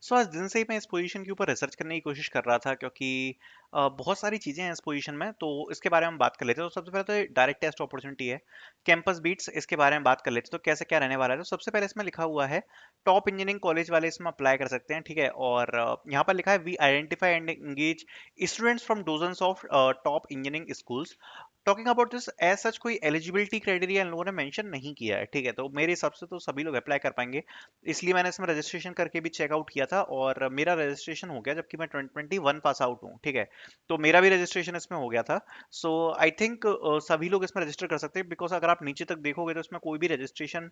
सो आज दिन से ही मैं इस पोजीशन के ऊपर रिसर्च करने की कोशिश कर रहा था, क्योंकि बहुत सारी चीज़ें हैं इस पोजीशन में, तो इसके बारे में हम बात कर लेते हैं। तो सबसे पहले तो डायरेक्ट टेस्ट अपॉर्चुनिटी है, कैंपस बीट्स, इसके बारे में बात कर लेते हैं। तो कैसे क्या रहने वाला है, तो सबसे पहले इसमें लिखा हुआ है टॉप इंजीनियरिंग कॉलेज वाले इसमें अप्लाई कर सकते हैं, ठीक है। और यहाँ पर लिखा है we identify and engage students from dozens of top engineering schools. Talking about this as such कोई एलिजिबिलिटी क्राइटेरिया इन लोगों ने मेंशन नहीं किया है, ठीक है। तो मेरे हिसाब से तो सभी लोग अप्लाई कर पाएंगे, इसलिए मैंने इसमें रजिस्ट्रेशन करके भी चेकआउट किया था और मेरा रजिस्ट्रेशन हो गया, जबकि मैं 2021 पास आउट हूँ, ठीक है। तो मेरा भी रजिस्ट्रेशन इसमें हो गया था। सो आई थिंक सभी लोग इसमें रजिस्टर कर सकते हैं, बिकॉज अगर आप नीचे तक देखोगे तो इसमें कोई भी रजिस्ट्रेशन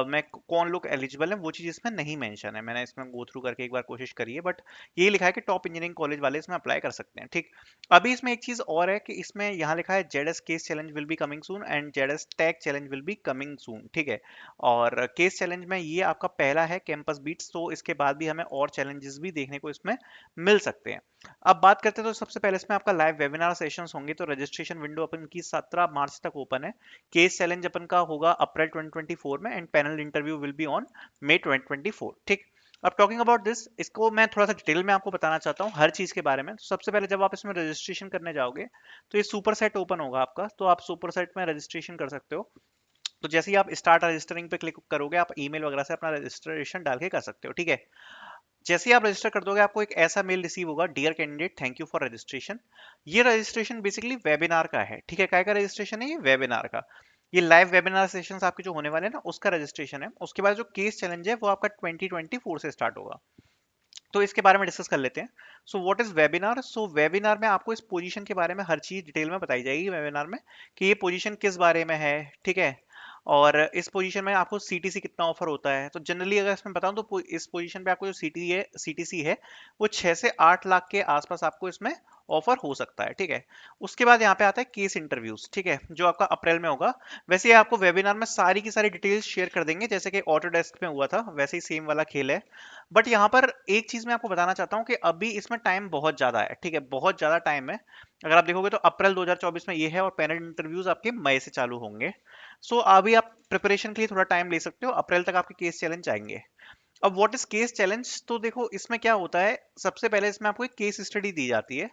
में कौन लोग एलिजिबल है वो चीज़ इसमें नहीं मेंशन है। मैंने इसमें गो थ्रू करके एक बार कोशिश करी है, बट ये लिखा है कि टॉप इंजीनियरिंग कॉलेज वाले इसमें अप्लाई कर सकते हैं, ठीक। अभी इसमें एक चीज़ और है कि इसमें यहाँ लिखा है ZS case challenge will be coming soon and ZS tag challenge will be coming soon, ठीक है। और केस चैलेंज में ये आपका पहला है कैंपस बीट्स, तो इसके बाद भी हमें और चैलेंजेस भी देखने को इसमें मिल सकते हैं। अब बात करते हैं, तो सबसे पहले इसमें आपका लाइव वेबिनार सेशंस होंगे। तो रजिस्ट्रेशन विंडो अपन की 17 मार्च तक ओपन है। केस चैलेंज अपन का होगा अप्रैल 2024 में and panel interview will be on May 2024, ठीक। अब टॉकिंग अबाउट दिस, इसको मैं थोड़ा सा डिटेल में आपको बताना चाहता हूँ हर चीज के बारे में। तो सबसे पहले जब आप इसमें रजिस्ट्रेशन करने जाओगे तो ये सुपर सेट ओपन होगा आपका, तो आप सुपर सेट में रजिस्ट्रेशन कर सकते हो। तो जैसे ही आप स्टार्ट रजिस्टरिंग पे क्लिक करोगे, आप ईमेल वगैरह से अपना रजिस्ट्रेशन डाल के कर सकते हो, ठीक है। जैसे ही आप रजिस्टर कर दोगे, आपको एक ऐसा मेल रिसीव होगा, dear candidate thank you for registration. ये रजिस्ट्रेशन बेसिकली वेबिनार का है, ठीक है। काय का रजिस्ट्रेशन है, ये वेबिनार का। ये लाइव वेबिनार सेशंस आपके जो होने वाले हैं ना, उसका रजिस्ट्रेशन है। उसके बाद जो केस चैलेंज है वो आपका 2024 से स्टार्ट होगा। तो इसके बारे में डिस्कस कर लेते हैं। So what is webinar. So webinar में आपको इस पोजीशन के बारे में हर चीज डिटेल में बताई जाएगी वेबिनार में, कि ये पोजीशन किस बारे में है, ठीक है। और इस पोजीशन में आपको सीटीसी कितना ऑफर होता है। तो जनरली अगर इसमें बताऊं तो इस पोजीशन पे आपको जो सीटीसी है वो 6 से 8 लाख के आसपास आपको इसमें ऑफर हो सकता है, ठीक है। उसके बाद यहाँ पे आता है केस इंटरव्यूज, ठीक है, जो आपका अप्रैल में होगा। वैसे ये आपको वेबिनार में सारी की सारी डिटेल्स शेयर कर देंगे, जैसे कि ऑटोडेस्क में हुआ था वैसे ही सेम वाला खेल है। बट यहाँ पर एक चीज मैं आपको बताना चाहता हूँ कि अभी इसमें टाइम बहुत ज्यादा है, ठीक है, बहुत ज्यादा टाइम है। अगर आप देखोगे तो अप्रैल 2024 में ये है और पैनल इंटरव्यूज आपके मई से चालू होंगे। सो अभी आप प्रिपरेशन के लिए थोड़ा टाइम ले सकते हो, अप्रैल तक आपके केस चैलेंज आएंगे। अब व्हाट इज केस चैलेंज, तो देखो इसमें क्या होता है। सबसे पहले इसमें आपको एक केस स्टडी दी जाती है।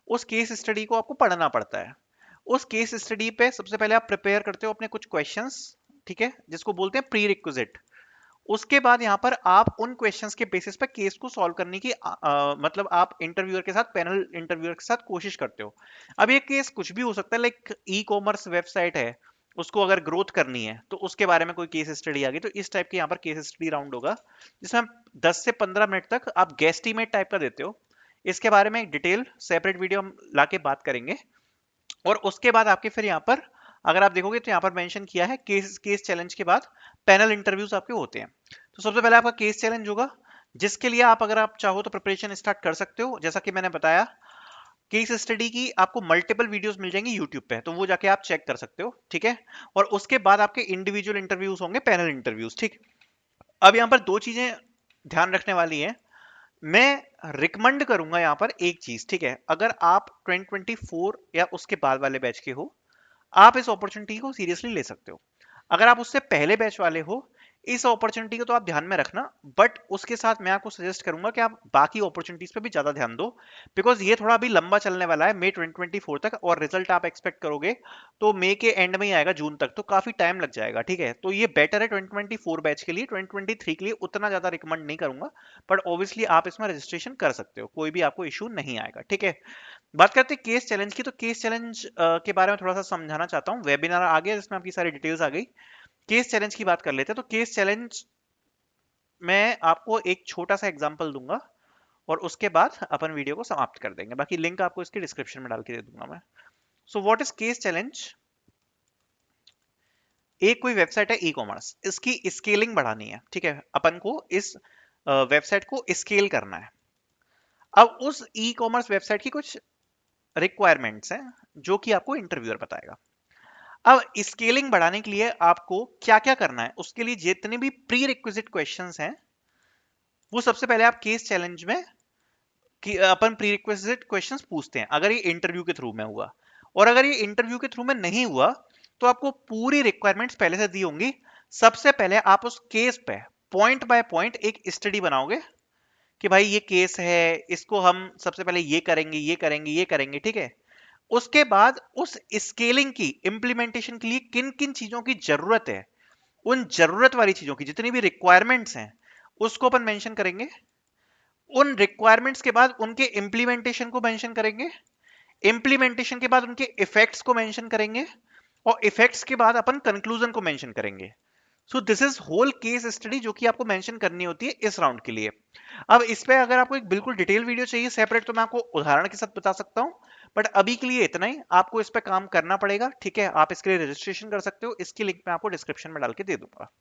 उस केस स्टडी को आपको पढ़ना पड़ता है। उस केस स्टडी पे सबसे पहले आप प्रिपेयर करते हो अपने कुछ क्वेश्चंस, ठीक है, जिसको बोलते हैं प्री रिक्विजिट। उसके बाद यहाँ पर आप उन क्वेश्चंस के बेसिस पे केस को सॉल्व करने की मतलब आप इंटरव्यूअर के साथ, पैनल इंटरव्यूअर के साथ कोशिश करते हो। अब ये केस कुछ भी हो सकता है, लाइक ई कॉमर्स वेबसाइट है, उसको अगर ग्रोथ करनी है तो उसके बारे में कोई केस स्टडी आ गई, तो इस टाइप के यहाँ पर केस स्टडी राउंड होगा, जिसमें आप 10 से 15 मिनट तक आप गेस्टिमेट टाइप का देते हो। इसके बारे में एक डिटेल सेपरेट वीडियो हम लाके बात करेंगे। और उसके बाद आपके फिर यहाँ पर अगर आप देखोगे तो यहाँ पर मेंशन किया है केस केस चैलेंज के बाद पैनल इंटरव्यूज आपके होते हैं। तो सबसे पहले आपका केस चैलेंज होगा, जिसके लिए आप अगर आप चाहो तो प्रिपरेशन स्टार्ट कर सकते हो। जैसा कि मैंने बताया, केस स्टडी की आपको मल्टीपल वीडियोस मिल जाएंगी यूट्यूब पे, तो वो जाके आप चेक कर सकते हो, ठीक है। और उसके बाद आपके इंडिविजुअल इंटरव्यूज होंगे, पैनल इंटरव्यूज, ठीक। अब यहाँ पर दो चीजें ध्यान रखने वाली हैं। मैं रिकमेंड करूंगा यहाँ पर एक चीज, ठीक है, अगर आप 2024 या उसके बाद वाले बैच के हो, आप इस अपॉर्चुनिटी को सीरियसली ले सकते हो। अगर आप उससे पहले बैच वाले हो, इस अपॉर्चुनिटी को तो आप ध्यान में रखना, बट उसके साथ मैं आपको सजेस्ट करूंगा कि आप बाकी अपॉर्चुनिटीज पे भी ज्यादा ध्यान दो, बिकॉज ये थोड़ा अभी लंबा चलने वाला है, मई 2024 तक, और रिजल्ट आप एक्सपेक्ट करोगे तो मई के एंड में ही आएगा, जून तक, तो काफी टाइम लग जाएगा, ठीक है। तो ये बेटर है 2024 बैच के लिए। 2023 के लिए उतना ज्यादा रिकमेंड नहीं करूंगा, बट ऑब्वियसली आप इसमें रजिस्ट्रेशन कर सकते हो, कोई भी आपको इशू नहीं आएगा, ठीक है। बात करते हैं केस चैलेंज की। तो केस चैलेंज के बारे में थोड़ा सा समझाना चाहता हूँ। वेबिनार आ गया जिसमें आपकी सारी डिटेल्स आ गई। केस चैलेंज की बात कर लेते हैं। तो केस चैलेंज मैं आपको एक छोटा सा एग्जांपल दूंगा और उसके बाद अपन वीडियो को समाप्त कर देंगे। बाकी लिंक आपको इसके डिस्क्रिप्शन में डाल के दे दूंगा मैं। So what is case challenge. एक कोई वेबसाइट है ई कॉमर्स, इसकी स्केलिंग बढ़ानी है, ठीक है, अपन को इस वेबसाइट को स्केल करना है। अब उस ई कॉमर्स वेबसाइट की कुछ रिक्वायरमेंट्स हैं जो कि आपको इंटरव्यूअर बताएगा। अब स्केलिंग बढ़ाने के लिए आपको क्या क्या करना है, उसके लिए जितने भी प्री रिक्विजिट क्वेश्चंस हैं वो सबसे पहले आप केस चैलेंज में कि अपन प्री रिक्विजिट क्वेश्चंस पूछते हैं, अगर ये इंटरव्यू के थ्रू में हुआ। और अगर ये इंटरव्यू के थ्रू में नहीं हुआ तो आपको पूरी रिक्वायरमेंट्स पहले से दी होंगी। सबसे पहले आप उस केस पे पॉइंट बाय पॉइंट एक स्टडी बनाओगे कि भाई ये केस है, इसको हम सबसे पहले ये करेंगे, ये करेंगे, ये करेंगे, ठीक है। उसके बाद उस स्केलिंग की इम्प्लीमेंटेशन के लिए किन किन चीजों की जरूरत है, उन जरूरत वाली चीजों की जितनी भी रिक्वायरमेंट्स हैं उसको अपन मेंशन करेंगे। उन रिक्वायरमेंट्स के बाद उनके इम्प्लीमेंटेशन को मेंशन करेंगे। इम्प्लीमेंटेशन के बाद उनके इफेक्ट्स को मेंशन करेंगे। और इफेक्ट्स के बाद अपन कंक्लूजन को मेंशन करेंगे। So this is whole case study जो कि आपको मेंशन करनी होती है इस राउंड के लिए। अब इस पे अगर आपको एक बिल्कुल डिटेल वीडियो चाहिए सेपरेट, तो मैं आपको उदाहरण के साथ बता सकता हूं। बट अभी के लिए इतना ही, आपको इस पे काम करना पड़ेगा, ठीक है। आप इसके लिए रजिस्ट्रेशन कर सकते हो, इसकी लिंक मैं आपको डिस्क्रिप्शन में डाल के दे दूंगा।